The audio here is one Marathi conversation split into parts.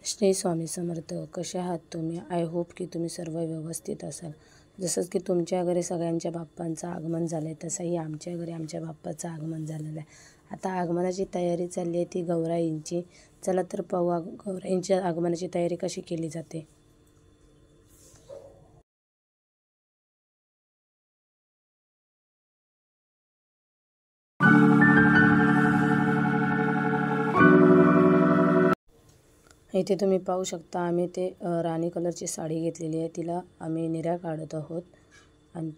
श्री स्वामी समर्थ. कसे आहात तुम्ही? आय होप की तुम्ही सर्व व्यवस्थित असाल. जसंच की तुमच्या घरी सगळ्यांच्या बाप्पांचं आगमन झालं आहे, तसंही आमच्या घरी आमच्या बाप्पाचं आगमन झालेलं आहे. आता आगमनाची तयारी चालली आहे ती गौराईंची. चला तर पाहू गौराईंच्या आगमनाची तयारी कशी केली जाते. इथे तुम्ही पाहू शकता आम्ही ते राणी कलरची साडी घेतलेली आहे. तिला आम्ही निऱ्या काढत आहोत आणि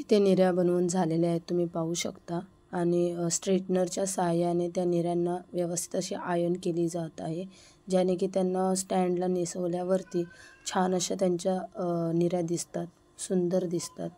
ते निऱ्या बनवून झालेल्या आहेत तुम्ही पाहू शकता. आणि स्ट्रेटनरच्या सहाय्याने त्या निऱ्यांना व्यवस्थित अशी आयन केली जात आहे, ज्याने की त्यांना स्टँडला नेसवल्यावरती छान अशा त्यांच्या निऱ्या दिसतात, सुंदर दिसतात.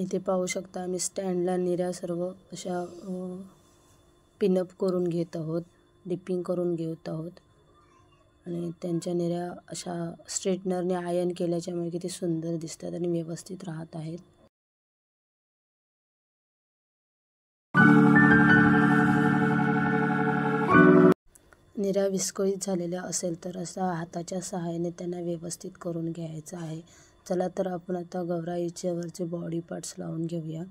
इथे पाहू शकता आम्ही स्टँडला निऱ्या सर्व अशा पिनअप करून घेत आहोत, डिपिंग करून घेत आहोत. आणि त्यांच्या निऱ्या अशा स्ट्रेटनरने आयन केल्याच्यामुळे किती सुंदर दिसतात आणि व्यवस्थित राहत आहेत. निऱ्या विस्कळीत झालेल्या असेल तर असा हाताच्या सहाय्याने त्यांना व्यवस्थित करून घ्यायचं आहे. चला तर आपण आता गौराईच्या वरचे बॉडी पार्ट्स लावून घेऊया.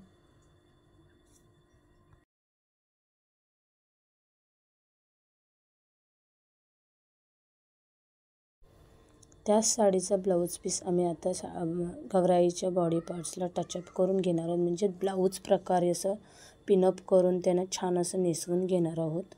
त्याच साडीचा ब्लाऊज पीस आम्ही आता गौराईच्या बॉडी पार्ट्सला टचअप करून घेणार आहोत, म्हणजे ब्लाऊज प्रकारे असं पिनअप करून त्यांना छान असं नेसवून घेणार आहोत.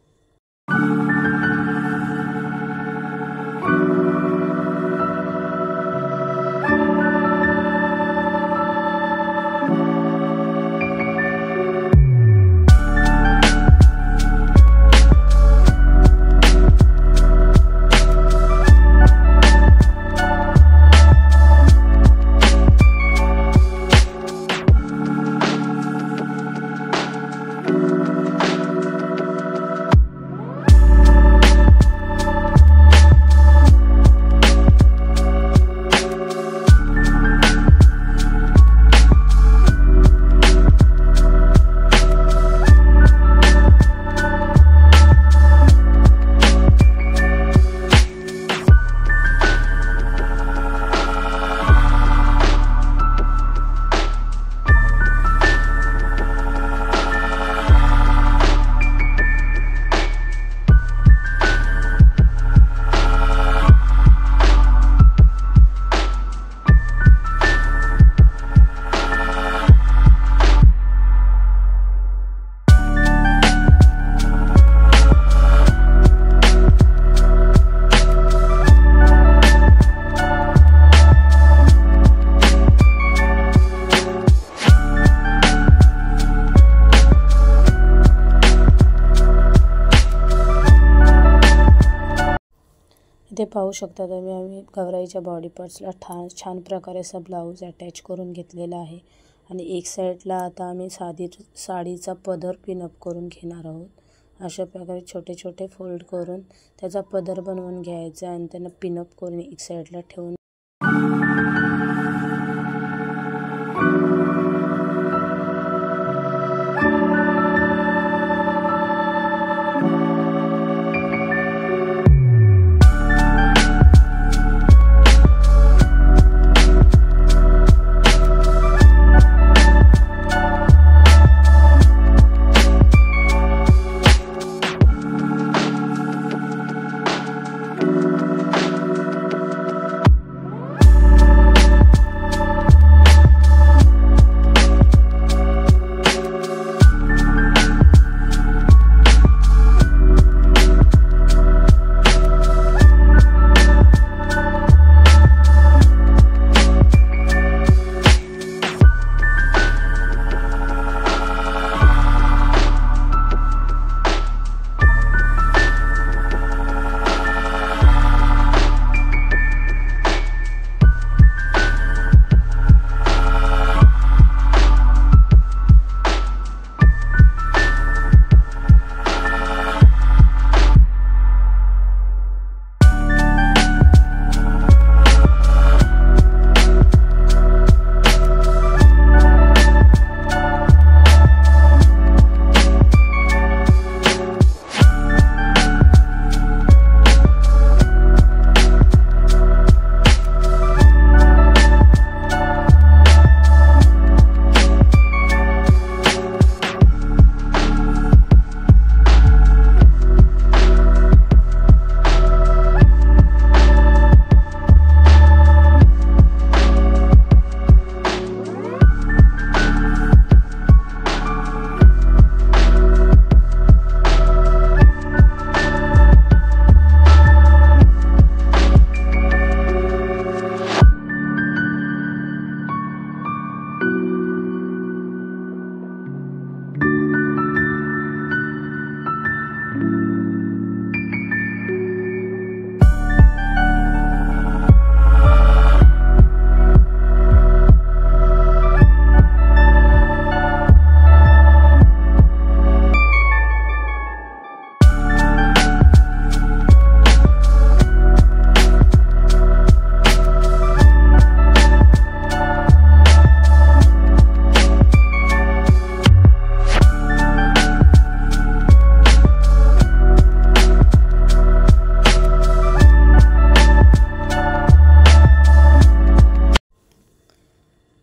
इथे पाहू शकता तुम्ही आम्ही गौराईच्या बॉडी पार्ट्सला छान प्रकारे असा ब्लाऊज अटॅच करून घेतलेला आहे. आणि एक साईडला आता आम्ही साडीचा पदर पिनअप करून घेणार आहोत. अशा प्रकारे छोटे छोटे फोल्ड करून त्याचा पदर बनवून घ्यायचा आणि त्यांना पिनअप करून एक साईडला ठेवून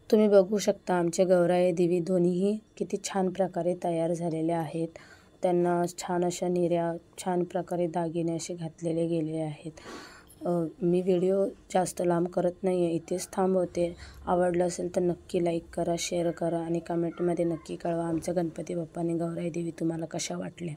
तुम्ही बघू शकता आमचे गौराई देवी दोन्हीही किती छान प्रकारे तयार झालेले आहेत. त्यांना छान अशा निर्या छान प्रकारे दागिने असे घातलेले गेले आहेत. मी व्हिडिओ जास्त लांब करत नाही आहे, इथेच थांबवते. आवडलं असेल तर नक्की लाईक करा, शेअर करा आणि कमेंटमध्ये नक्की कळवा आमच्या गणपती बाप्पा आणि गौराई देवी तुम्हाला कशा वाटल्या.